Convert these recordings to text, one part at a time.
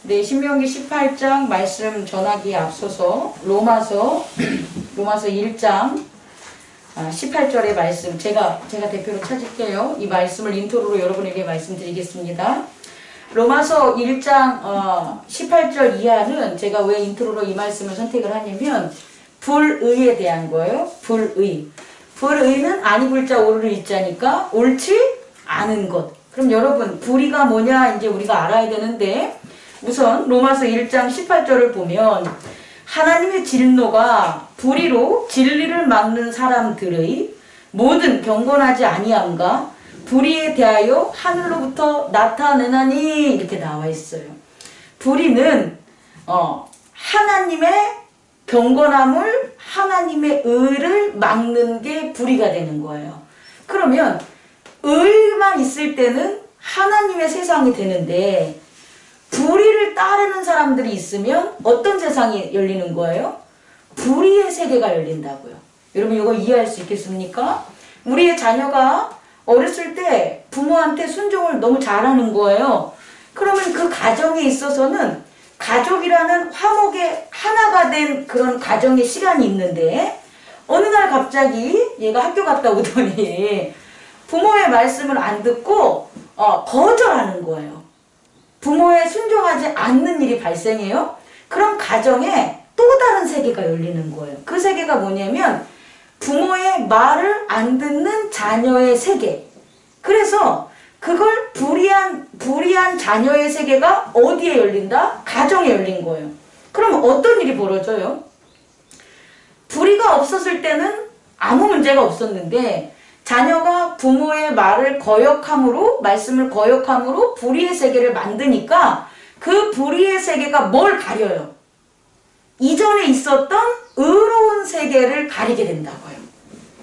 네, 신명기 18장 말씀 전하기에 앞서서 로마서 1장 18절의 말씀 제가 대표로 찾을게요. 이 말씀을 인트로로 여러분에게 말씀드리겠습니다. 로마서 1장 18절 이하는 제가 왜 인트로로 이 말씀을 선택을 하냐면 불의에 대한 거예요. 불의는 아니 불자 오르를 일자니까 옳지 않은 것. 그럼 여러분 불의가 뭐냐 이제 우리가 알아야 되는데 우선 로마서 1장 18절을 보면 하나님의 진노가 불의로 진리를 막는 사람들의 모든 경건하지 아니함과 불의에 대하여 하늘로부터 나타내나니 이렇게 나와 있어요. 불의는 하나님의 경건함을 하나님의 의를 막는 게 불의가 되는 거예요. 그러면 의만 있을 때는 하나님의 세상이 되는데 불의를 따르는 사람들이 있으면 어떤 세상이 열리는 거예요? 불의의 세계가 열린다고요. 여러분 이거 이해할 수 있겠습니까? 우리의 자녀가 어렸을 때 부모한테 순종을 너무 잘하는 거예요. 그러면 그 가정에 있어서는 가족이라는 화목의 하나가 된 그런 가정의 시간이 있는데 어느 날 갑자기 얘가 학교 갔다 오더니 부모의 말씀을 안 듣고 거절하는 거예요. 부모에 순종하지 않는 일이 발생해요. 그럼 가정에 또 다른 세계가 열리는 거예요. 그 세계가 뭐냐면 부모의 말을 안 듣는 자녀의 세계. 그래서 그걸 불의한 자녀의 세계가 어디에 열린다? 가정에 열린 거예요. 그럼 어떤 일이 벌어져요? 불의가 없었을 때는 아무 문제가 없었는데 자녀가 부모의 말을 거역함으로 말씀을 거역함으로 불의의 세계를 만드니까 그 불의의 세계가 뭘 가려요? 이전에 있었던 의로운 세계를 가리게 된다고요.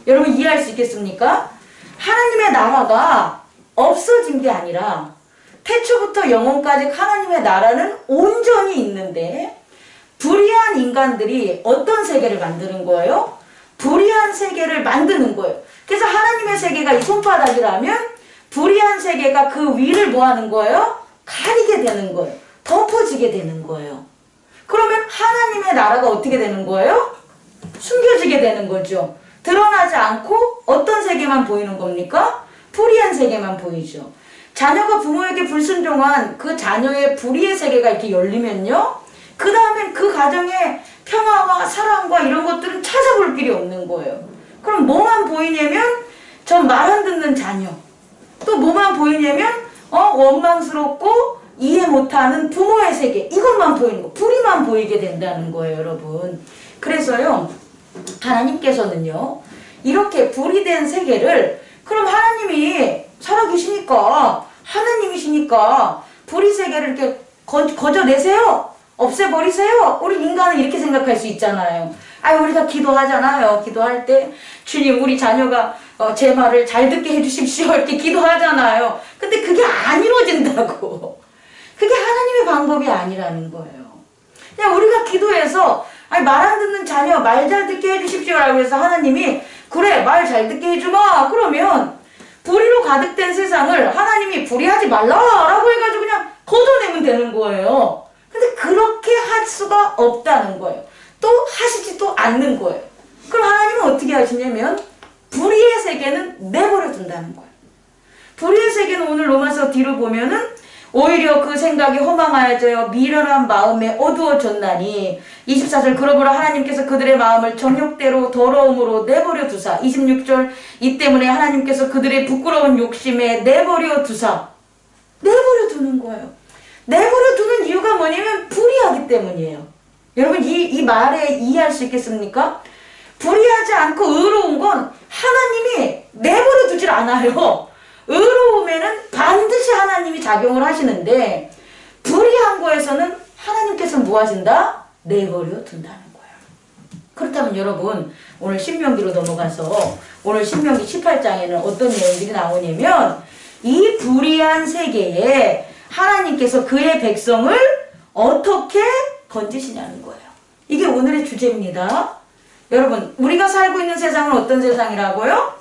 여러분 이해할 수 있겠습니까? 하나님의 나라가 없어진 게 아니라 태초부터 영원까지 하나님의 나라는 온전히 있는데 불의한 인간들이 어떤 세계를 만드는 거예요? 불의한 세계를 만드는 거예요. 그래서 하나님의 세계가 이 손바닥이라면 불의한 세계가 그 위를 뭐 하는 거예요? 가리게 되는 거예요. 덮어지게 되는 거예요. 그러면 하나님의 나라가 어떻게 되는 거예요? 숨겨지게 되는 거죠. 드러나지 않고 어떤 세계만 보이는 겁니까? 불의한 세계만 보이죠. 자녀가 부모에게 불순종한 그 자녀의 불의의 세계가 이렇게 열리면요. 그 다음엔 그 가정의 평화와 사랑과 이런 것들은 찾아볼 길이 없는 거예요. 그럼 뭐만 보이냐면 전 말 안 듣는 자녀. 또 뭐만 보이냐면 원망스럽고 이해 못하는 부모의 세계. 이것만 보이는 거. 불의만 보이게 된다는 거예요, 여러분. 그래서요. 하나님께서는요. 이렇게 불의된 세계를 그럼 하나님이 살아계시니까 하나님이시니까 불의 세계를 이렇게 거저내세요. 없애버리세요. 우리 인간은 이렇게 생각할 수 있잖아요. 우리가 기도하잖아요. 기도할 때 주님 우리 자녀가 제 말을 잘 듣게 해주십시오. 이렇게 기도하잖아요. 근데 그게 안 이루어진다고. 그게 하나님의 방법이 아니라는 거예요. 그냥 우리가 기도해서 말 안 듣는 자녀 말 잘 듣게 해주십시오 라고 해서 하나님이 그래 말 잘 듣게 해주마. 그러면 불의로 가득된 세상을 하나님이 불의하지 말라라고 해가지고 그냥 걷어내면 되는 거예요. 근데 그렇게 할 수가 없다는 거예요. 또 하시지도 않는 거예요. 그럼 하나님은 어떻게 하시냐면 불의의 세계는 내버려 둔다는 거예요. 불의의 세계는 오늘 로마서 뒤로 보면은 오히려 그 생각이 허망하여져 미련한 마음에 어두워졌나니 24절 그러므로 하나님께서 그들의 마음을 정욕대로 더러움으로 내버려 두사 26절 이 때문에 하나님께서 그들의 부끄러운 욕심에 내버려 두사 내버려 두는 거예요. 내버려 두는 이유가 뭐냐면 불의하기 때문이에요. 여러분 이 말에 이해할 수 있겠습니까? 불의하지 않고 의로운 건 하나님이 내버려 두질 않아요. 의로움에는 반드시 하나님이 작용을 하시는데 불의한 거에서는 하나님께서는 뭐 하신다? 내버려 둔다는 거예요. 그렇다면 여러분 오늘 신명기로 넘어가서 오늘 신명기 18장에는 어떤 내용들이 나오냐면 이 불의한 세계에 하나님께서 그의 백성을 어떻게 건지시냐는 거예요. 이게 오늘의 주제입니다. 여러분 우리가 살고 있는 세상은 어떤 세상이라고요?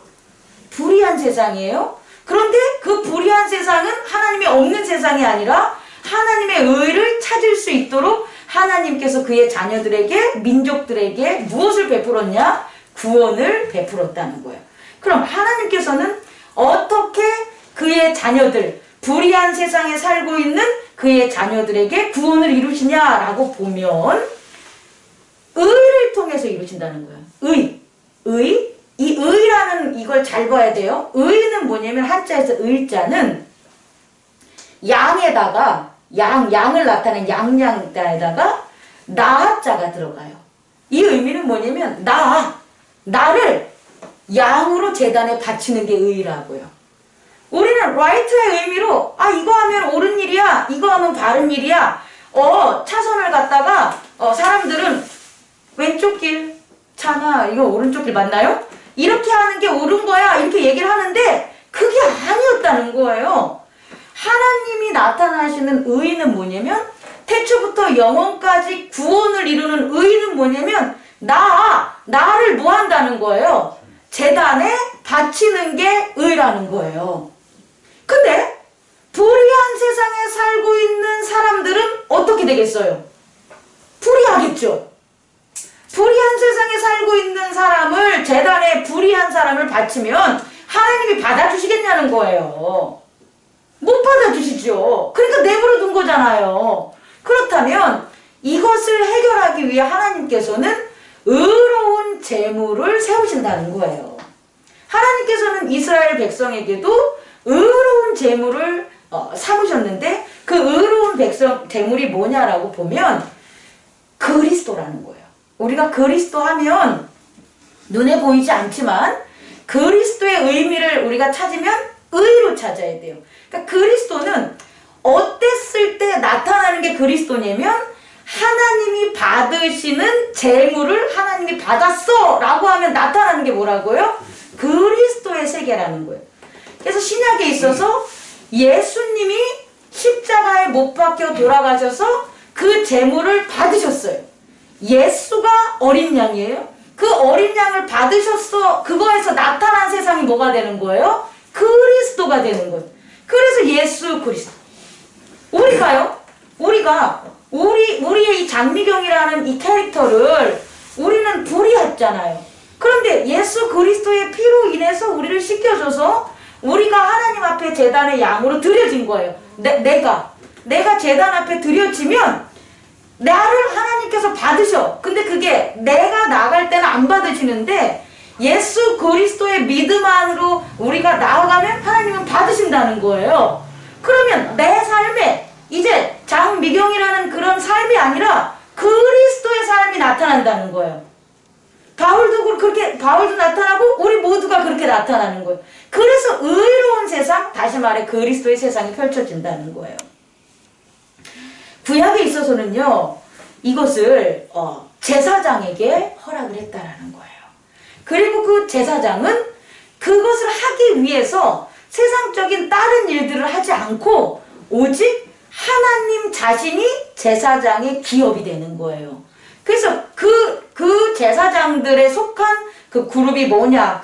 불의한 세상이에요. 그런데 그 불의한 세상은 하나님이 없는 세상이 아니라 하나님의 의를 찾을 수 있도록 하나님께서 그의 자녀들에게, 민족들에게 무엇을 베풀었냐? 구원을 베풀었다는 거예요. 그럼 하나님께서는 어떻게 그의 자녀들, 불의한 세상에 살고 있는 그의 자녀들에게 구원을 이루시냐라고 보면 의를 통해서 이루신다는 거예요. 이 의라는 이걸 잘 봐야 돼요. 의는 뭐냐면 한자에서 의자는 양에다가 양을 나타낸 양양자에다가 나자가 들어가요. 이 의미는 뭐냐면 나를 양으로 제단에 바치는 게 의라고요. 우리는 right의 의미로 이거 하면 옳은 일이야, 이거 하면 바른 일이야. 차선을 갔다가 사람들은 왼쪽 길 차나 이거 오른쪽 길 맞나요? 이렇게 하는 게 옳은 거야 이렇게 얘기를 하는데 그게 아니었다는 거예요. 하나님이 나타나시는 의는 뭐냐면 태초부터 영원까지 구원을 이루는 의는 뭐냐면 나를 뭐 한다는 거예요? 제단에 바치는 게 의라는 거예요. 근데 불의한 세상에 살고 있는 사람들은 어떻게 되겠어요? 불의하겠죠. 불의한 세상에 살고 있는 사람을 제단에 불의한 사람을 바치면 하나님이 받아주시겠냐는 거예요. 못 받아주시죠. 그러니까 내버려 둔 거잖아요. 그렇다면 이것을 해결하기 위해 하나님께서는 의로운 제물을 세우신다는 거예요. 하나님께서는 이스라엘 백성에게도 의로운 제물을 삼으셨는데 그 의로운 제물이 뭐냐라고 보면 그리스도라는 거예요. 우리가 그리스도 하면 눈에 보이지 않지만 그리스도의 의미를 우리가 찾으면 의로 찾아야 돼요. 그러니까 그리스도는 어땠을 때 나타나는 게 그리스도냐면 하나님이 받으시는 제물을 하나님이 받았어 라고 하면 나타나는 게 뭐라고요? 그리스도의 세계라는 거예요. 그래서 신약에 있어서 예수님이 십자가에 못 박혀 돌아가셔서 그 제물을 받으셨어요. 예수가 어린 양이에요. 그 어린 양을 받으셨어. 그거에서 나타난 세상이 뭐가 되는 거예요? 그리스도가 되는 거예요. 그래서 예수 그리스도. 우리의 이 장미경이라는 이 캐릭터를 우리는 불의했잖아요. 그런데 예수 그리스도의 피로 인해서 우리를 씻겨줘서 우리가 하나님 앞에 제단의 양으로 드려진 거예요. 내가 제단 앞에 드려지면 나를 하나님께서 받으셔. 근데 그게 내가 나갈 때는 안 받으시는데 예수 그리스도의 믿음 안으로 우리가 나아가면 하나님은 받으신다는 거예요. 그러면 내 삶에 이제 장미경이라는 그런 삶이 아니라 그리스도의 삶이 나타난다는 거예요. 바울도 나타나고 우리 모두가 그렇게 나타나는 거예요. 그래서 의로운 세상, 다시 말해 그리스도의 세상이 펼쳐진다는 거예요. 구약에 있어서는요, 이것을 제사장에게 허락을 했다라는 거예요. 그리고 그 제사장은 그것을 하기 위해서 세상적인 다른 일들을 하지 않고 오직 하나님 자신이 제사장의 기업이 되는 거예요. 그래서 그 제사장들에 속한 그 그룹이 뭐냐,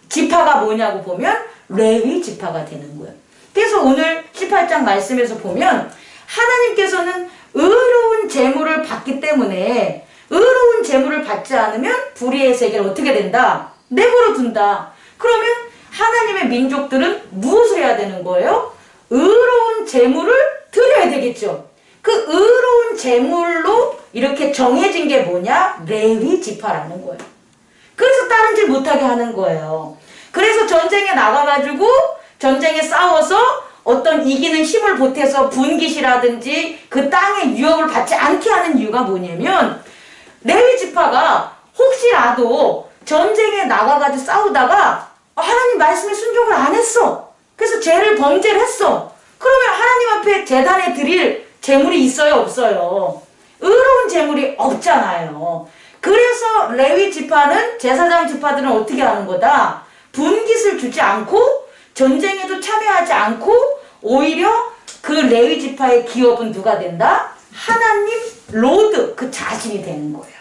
지파가 뭐냐고 보면 레위 지파가 되는 거예요. 그래서 오늘 18장 말씀에서 보면 하나님께서는 의로운 제물을 받기 때문에 의로운 제물을 받지 않으면 불의의 세계를 어떻게 된다? 내버려 둔다. 그러면 하나님의 민족들은 무엇을 해야 되는 거예요? 의로운 제물을 드려야 되겠죠. 그 의로운 제물로 이렇게 정해진 게 뭐냐? 레위 지파라는 거예요. 그래서 다른 짓 못하게 하는 거예요. 그래서 전쟁에 나가가지고 전쟁에 싸워서 어떤 이기는 힘을 보태서 분깃이라든지 그 땅의 유업을 받지 않게 하는 이유가 뭐냐면 레위 지파가 혹시라도 전쟁에 나가가지고 싸우다가 하나님 말씀에 순종을 안 했어. 그래서 범죄를 했어. 그러면 하나님 앞에 제단에 드릴 제물이 있어요, 없어요? 의로운 제물이 없잖아요. 그래서 레위 지파는, 제사장 지파들은 어떻게 하는 거다? 분깃을 주지 않고 전쟁에도 참여하지 않고 오히려 그 레위 지파의 기업은 누가 된다? 하나님 로드 그 자신이 되는 거예요.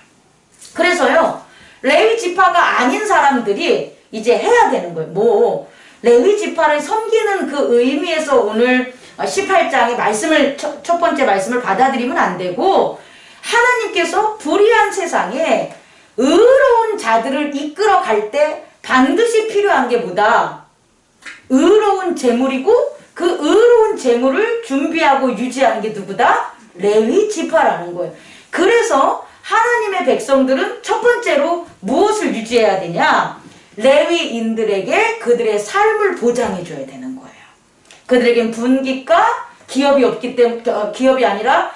그래서요, 레위 지파가 아닌 사람들이 이제 해야 되는 거예요. 레위 지파를 섬기는 그 의미에서 오늘 18장의 말씀을 첫 번째 말씀을 받아들이면 안 되고 하나님께서 불의한 세상에 의로운 자들을 이끌어 갈 때 반드시 필요한 게 뭐다? 의로운 재물이고 그 의로운 재물을 준비하고 유지하는 게 누구다? 레위 지파라는 거예요. 그래서 하나님의 백성들은 첫 번째로 무엇을 유지해야 되냐? 레위인들에게 그들의 삶을 보장해 줘야 되는 거예요. 그들에겐 분깃과 기업이 없기 때문에, 기업이 아니라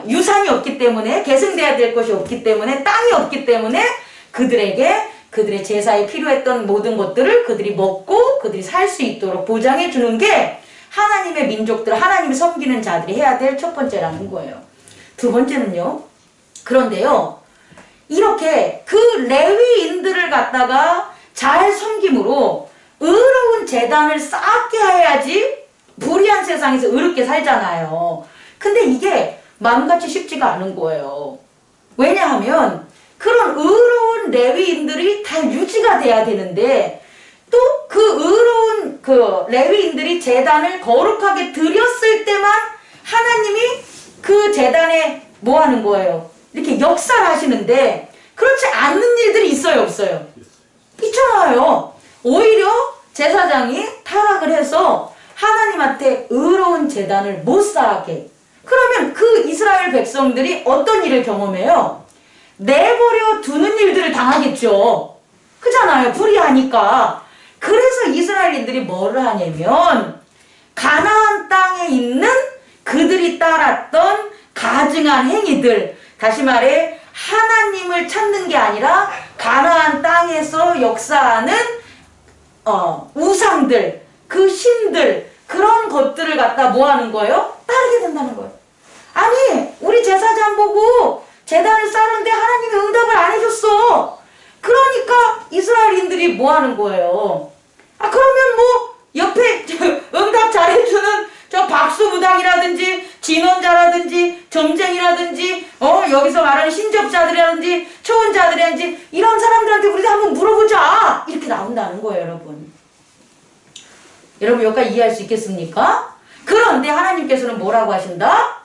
유산이 없기 때문에, 계승돼야 될 것이 없기 때문에, 땅이 없기 때문에 그들에게 그들의 제사에 필요했던 모든 것들을 그들이 먹고 그들이 살 수 있도록 보장해 주는 게 하나님의 민족들, 하나님을 섬기는 자들이 해야 될 첫 번째라는 거예요. 두 번째는요. 그런데요. 이렇게 그 레위인들을 갖다가 잘 섬김으로 의로운 재단을 쌓게 해야지 불의한 세상에서 의롭게 살잖아요. 근데 이게 마음같이 쉽지가 않은 거예요. 왜냐하면 그런 의로운 레위인들이 다 유지가 돼야 되는데 또 그 의로운 그 레위인들이 제단을 거룩하게 드렸을 때만 하나님이 그 제단에 뭐 하는 거예요? 이렇게 역사를 하시는데 그렇지 않는 일들이 있어요, 없어요? 있잖아요. 오히려 제사장이 타락을 해서 하나님한테 의로운 제단을 못 쌓게. 그러면 그 이스라엘 백성들이 어떤 일을 경험해요? 내버려 두는 일들을 당하겠죠. 그잖아요. 불의하니까. 그래서 이스라엘인들이 뭐를 하냐면 가나안 땅에 있는 그들이 따랐던 가증한 행위들, 다시 말해 하나님을 찾는 게 아니라 가나안 땅에서 역사하는 우상들, 그 신들, 그런 것들을 갖다 뭐 하는 거예요? 따르게 된다는 거예요. 아니, 우리 제사장 보고 제단을 쌓는데 하나님이 응답을 안 해줬어. 그러니까 이스라엘인들이 뭐 하는 거예요? 그러면 뭐 옆에 응답 잘해주는 저 박수무당이라든지 진원자라든지 점쟁이라든지 여기서 말하는 신접자들이라든지 초혼자들이라든지 이런 사람들한테 우리가 한번 물어보자. 이렇게 나온다는 거예요, 여러분. 여러분 여기까지 이해할 수 있겠습니까? 그런데 하나님께서는 뭐라고 하신다?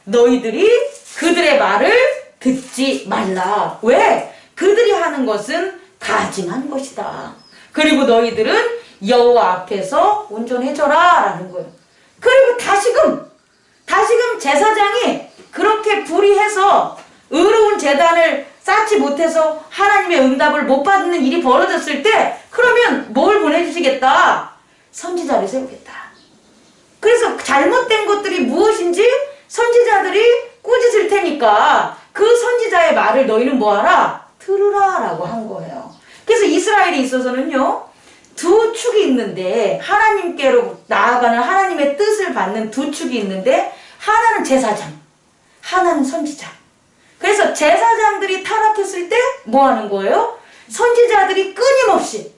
너희들이 그들의 말을 듣지 말라. 왜? 그들이 하는 것은 가증한 것이다. 그리고 너희들은 여호와 앞에서 온전해져라 라는 거예요. 그리고 다시금 제사장이 그렇게 불의해서 의로운 제단을 쌓지 못해서 하나님의 응답을 못 받는 일이 벌어졌을 때 그러면 뭘 보내주시겠다? 선지자를 세우겠다. 그래서 잘못된 것들이 무엇인지 선지자들이 꾸짖을 테니까 그 선지자의 말을 너희는 뭐하라? 들으라 라고 한 거예요. 그래서 이스라엘에 있어서는요, 두 축이 있는데 하나님께로 나아가는 하나님의 뜻을 받는 두 축이 있는데 하나는 제사장, 하나는 선지자. 그래서 제사장들이 타락했을 때 뭐 하는 거예요? 선지자들이 끊임없이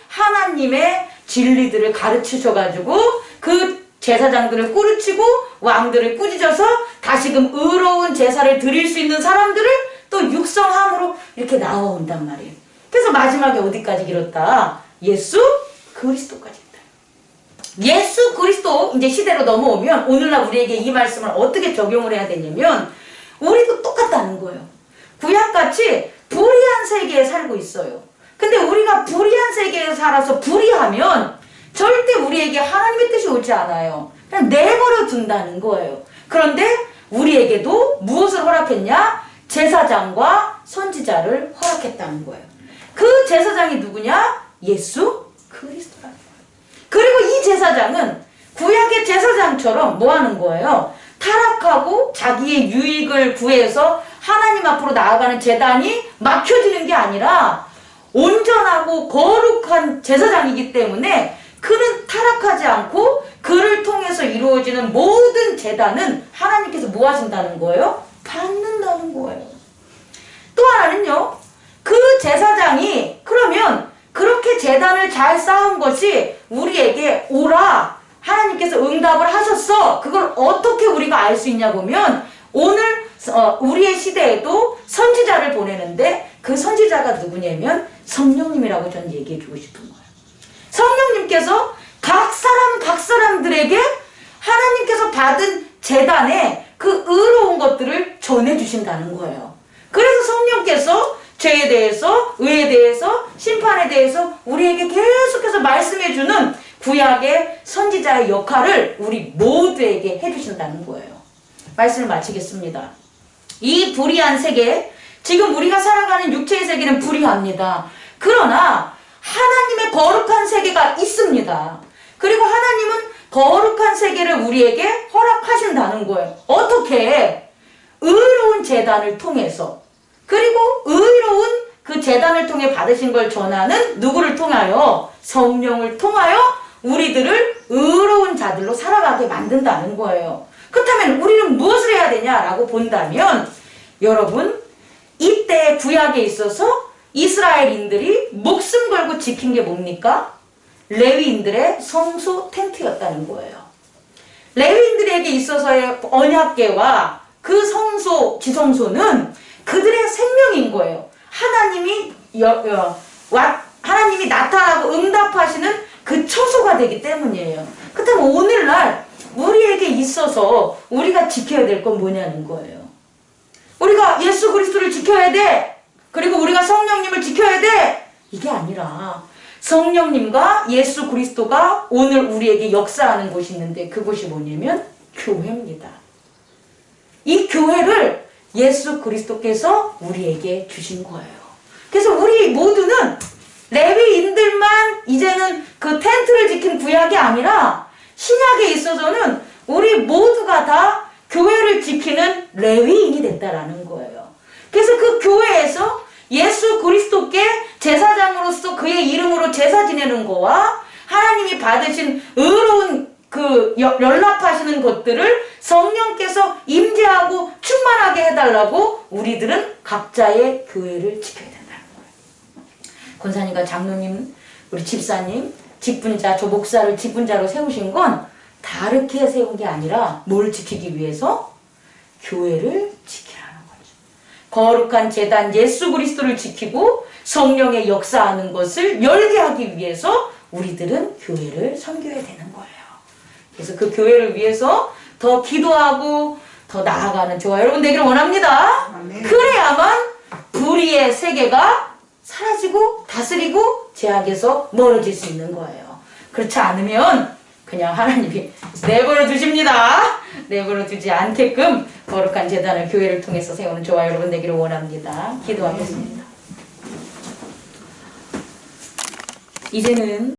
하나님의 진리들을 가르치셔가지고 그 제사장들을 꾸르치고 왕들을 꾸짖어서 다시금 의로운 제사를 드릴 수 있는 사람들을 또 육성함으로 이렇게 나와온단 말이에요. 그래서 마지막에 어디까지 이뤘다? 예수 그리스도까지 있다. 예수 그리스도 이제 시대로 넘어오면 오늘날 우리에게 이 말씀을 어떻게 적용을 해야 되냐면 우리도 똑같다는 거예요. 구약같이 불의한 세계에 살고 있어요. 근데 우리가 불의한 세계에 살아서 불의하면 절대 우리에게 하나님의 뜻이 오지 않아요. 그냥 내버려 둔다는 거예요. 그런데 우리에게도 무엇을 허락했냐? 제사장과 선지자를 허락했다는 거예요. 그 제사장이 누구냐? 예수 그리스도라는 거예요. 그리고 이 제사장은 구약의 제사장처럼 뭐 하는 거예요? 타락하고 자기의 유익을 구해서 하나님 앞으로 나아가는 제단이 막혀지는 게 아니라 온전하고 거룩한 제사장이기 때문에 그는 타락하지 않고 그를 통해서 이루어지는 모든 제단은 하나님께서 뭐 하신다는 거예요? 받는다는 거예요. 또 하나는요, 그 제사장이 그러면 그렇게 제단을 잘 쌓은 것이 우리에게 오라, 하나님께서 응답을 하셨어. 그걸 어떻게 우리가 알 수 있냐 보면 오늘 우리의 시대에도 선지자를 보내는데 그 선지자가 누구냐면 성령님이라고 저는 얘기해 주고 싶은 거예요. 성령님께서 각 사람들에게 하나님께서 받은 제단에 그 의로운 것들을 전해주신다는 거예요. 그래서 성령께서 죄에 대해서, 의에 대해서, 심판에 대해서 우리에게 계속해서 말씀해주는 구약의 선지자의 역할을 우리 모두에게 해주신다는 거예요. 말씀을 마치겠습니다. 이 불의한 세계, 지금 우리가 살아가는 육체의 세계는 불의합니다. 그러나 하나님의 거룩한 세계가 있습니다. 그리고 하나님은 거룩한 세계를 우리에게 허락하신다는 거예요. 어떻게? 의로운 제단을 통해서. 그리고 의로운 그 제단을 통해 받으신 걸 전하는 누구를 통하여? 성령을 통하여 우리들을 의로운 자들로 살아가게 만든다는 거예요. 그렇다면 우리는 무엇을 해야 되냐라고 본다면, 여러분, 이때 구약에 있어서 이스라엘인들이 목숨 걸고 지킨 게 뭡니까? 레위인들의 성소 텐트였다는 거예요. 레위인들에게 있어서의 언약궤와 그 성소, 지성소는 그들의 생명인 거예요. 하나님이 나타나고 응답하시는 그 처소가 되기 때문이에요. 그렇다면 오늘날 우리에게 있어서 우리가 지켜야 될 건 뭐냐는 거예요. 우리가 예수 그리스도를 지켜야 돼. 그리고 우리가 성령님을 지켜야 돼. 이게 아니라 성령님과 예수 그리스도가 오늘 우리에게 역사하는 곳이 있는데, 그곳이 뭐냐면 교회입니다. 이 교회를 예수 그리스도께서 우리에게 주신 거예요. 그래서 우리 모두는 레위인들만 이제는 그 텐트를 지킨 구약이 아니라 신약에 있어서는 우리 모두가 다 교회를 지키는 레위인이 됐다라는 거예요. 그래서 그 교회에서 예수 그리스도께 제사장으로서 그의 이름으로 제사 지내는 거와 하나님이 받으신 의로운 그 연락하시는 것들을 성령께서 임재하고 충만하게 해달라고 우리들은 각자의 교회를 지켜야 된다는 거예요. 권사님과 장로님, 우리 집사님, 직분자, 저 목사를 직분자로 세우신 건 다르게 세운 게 아니라 뭘 지키기 위해서? 교회를 지키라는 거죠. 거룩한 제단 예수 그리스도를 지키고 성령의 역사하는 것을 열게 하기 위해서 우리들은 교회를 섬겨야 되는 거예요. 그래서 그 교회를 위해서 더 기도하고 더 나아가는 저와 여러분 되기를 원합니다. 아멘. 그래야만 불의의 세계가 사라지고 다스리고 죄악에서 멀어질 수 있는 거예요. 그렇지 않으면 그냥 하나님이 내버려 두십니다. 내버려 두지 않게끔 거룩한 제단을 교회를 통해서 세우는 저와 여러분 되기를 원합니다. 기도하겠습니다. 이제는